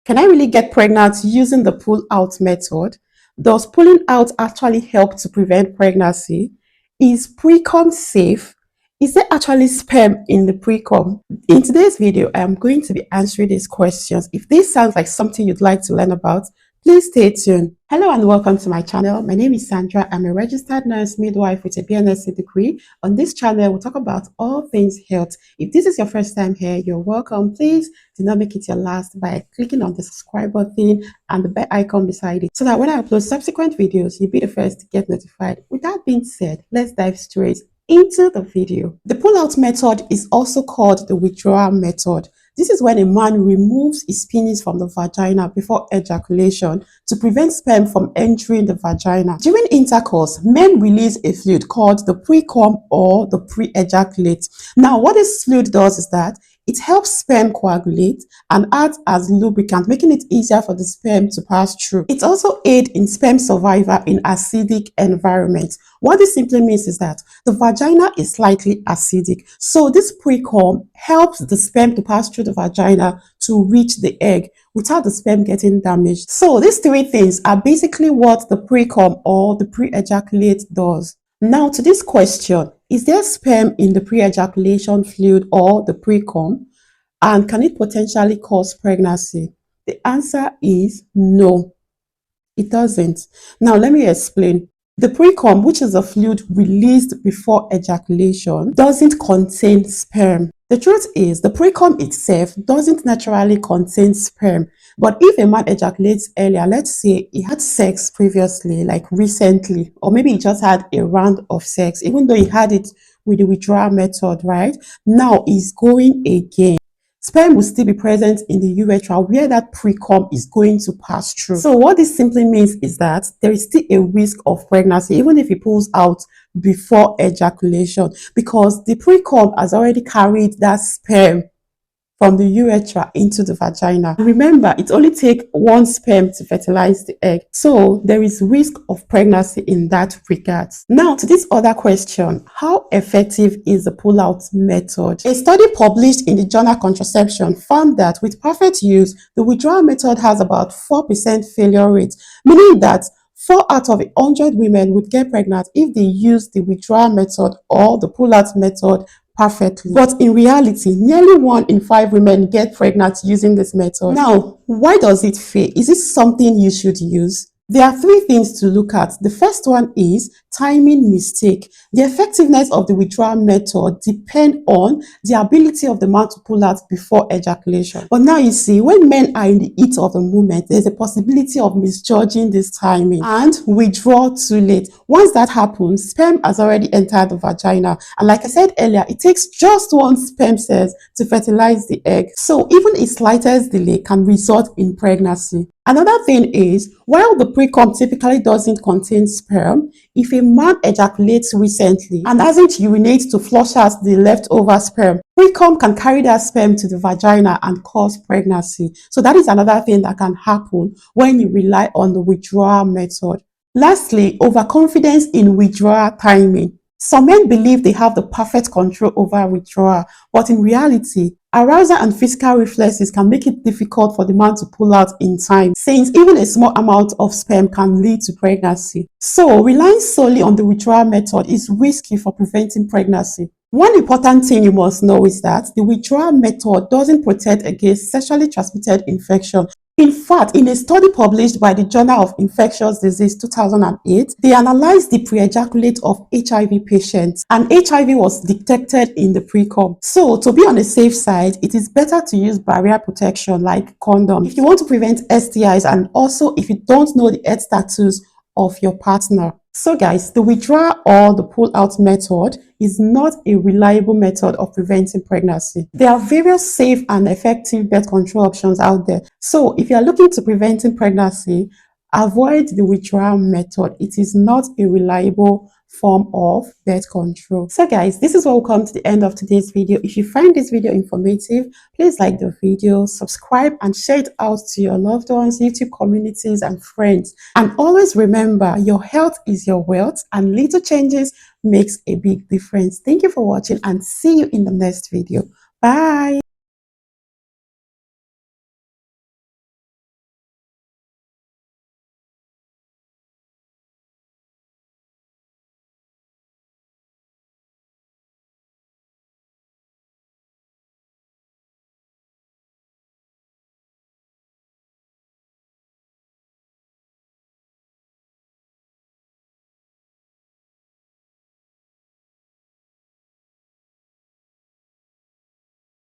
Can I really get pregnant using the pull-out method? Does pulling out actually help to prevent pregnancy? Is Precum safe? Is there actually sperm in the Precum? In today's video, I am going to be answering these questions. If this sounds like something you'd like to learn about, please stay tuned. Hello and welcome to my channel. My name is Sandra. I'm a registered nurse midwife with a BNSC degree. On this channel, we'll talk about all things health. If this is your first time here, you're welcome. Please do not make it your last by clicking on the subscribe button and the bell icon beside it so that when I upload subsequent videos, you'll be the first to get notified. With that being said, let's dive straight into the video. The pull-out method is also called the withdrawal method. This is when a man removes his penis from the vagina before ejaculation to prevent sperm from entering the vagina. During intercourse, men release a fluid called the precum or the pre-ejaculate. Now, what this fluid does is that it helps sperm coagulate and acts as lubricant, making it easier for the sperm to pass through. It also aids in sperm survival in acidic environments. What this simply means is that the vagina is slightly acidic. So this precum helps the sperm to pass through the vagina to reach the egg without the sperm getting damaged. So these three things are basically what the precum or the pre-ejaculate does. Now to this question, is there sperm in the pre-ejaculation fluid or the precum, and can it potentially cause pregnancy? The answer is no, it doesn't. Now let me explain. The precum, which is a fluid released before ejaculation, doesn't contain sperm. The truth is, the precum itself doesn't naturally contain sperm. But if a man ejaculates earlier, let's say he had sex previously, like recently, or maybe he just had a round of sex, even though he had it with the withdrawal method, right? Now he's going again. Sperm will still be present in the urethra where that precum is going to pass through. So what this simply means is that there is still a risk of pregnancy even if he pulls out before ejaculation, because the precum has already carried that sperm from the urethra into the vagina. Remember, it only takes one sperm to fertilize the egg. So there is risk of pregnancy in that regard. Now to this other question, how effective is the pull-out method? A study published in the journal Contraception found that with perfect use, the withdrawal method has about 4% failure rate, meaning that 4 out of 100 women would get pregnant if they use the withdrawal method or the pull-out method perfectly. But in reality, nearly 1 in 5 women get pregnant using this method. Now, why does it fail? Is it something you should use? There are 3 things to look at. The first one is timing mistake. The effectiveness of the withdrawal method depends on the ability of the man to pull out before ejaculation. But now you see, when men are in the heat of the moment, there's a possibility of misjudging this timing and withdraw too late. Once that happens, sperm has already entered the vagina. And like I said earlier, it takes just 1 sperm cell to fertilize the egg. So even a slightest delay can result in pregnancy. Another thing is, while the precum typically doesn't contain sperm, if a man ejaculates recently and hasn't urinated to flush out the leftover sperm, precum can carry that sperm to the vagina and cause pregnancy. So that is another thing that can happen when you rely on the withdrawal method. Lastly, overconfidence in withdrawal timing. Some men believe they have the perfect control over withdrawal, but in reality, arousal and physical reflexes can make it difficult for the man to pull out in time, since even a small amount of sperm can lead to pregnancy. So, relying solely on the withdrawal method is risky for preventing pregnancy. One important thing you must know is that the withdrawal method doesn't protect against sexually transmitted infection. In fact, in a study published by the Journal of Infectious Disease 2008, they analyzed the pre-ejaculate of HIV patients, and HIV was detected in the precum. So, to be on the safe side, it is better to use barrier protection like condom if you want to prevent STIs, and also if you don't know the health status of your partner. So guys, the withdrawal or the pull-out method is not a reliable method of preventing pregnancy. There are various safe and effective birth control options out there. So if you are looking to preventing pregnancy, avoid the withdrawal method. It is not a reliable form of birth control. So guys, this is where we come to the end of today's video. If you find this video informative, please like the video, subscribe, and share it out to your loved ones, YouTube communities, and friends. And always remember, your health is your wealth, and little changes makes a big difference. Thank you for watching, and see you in the next video. Bye.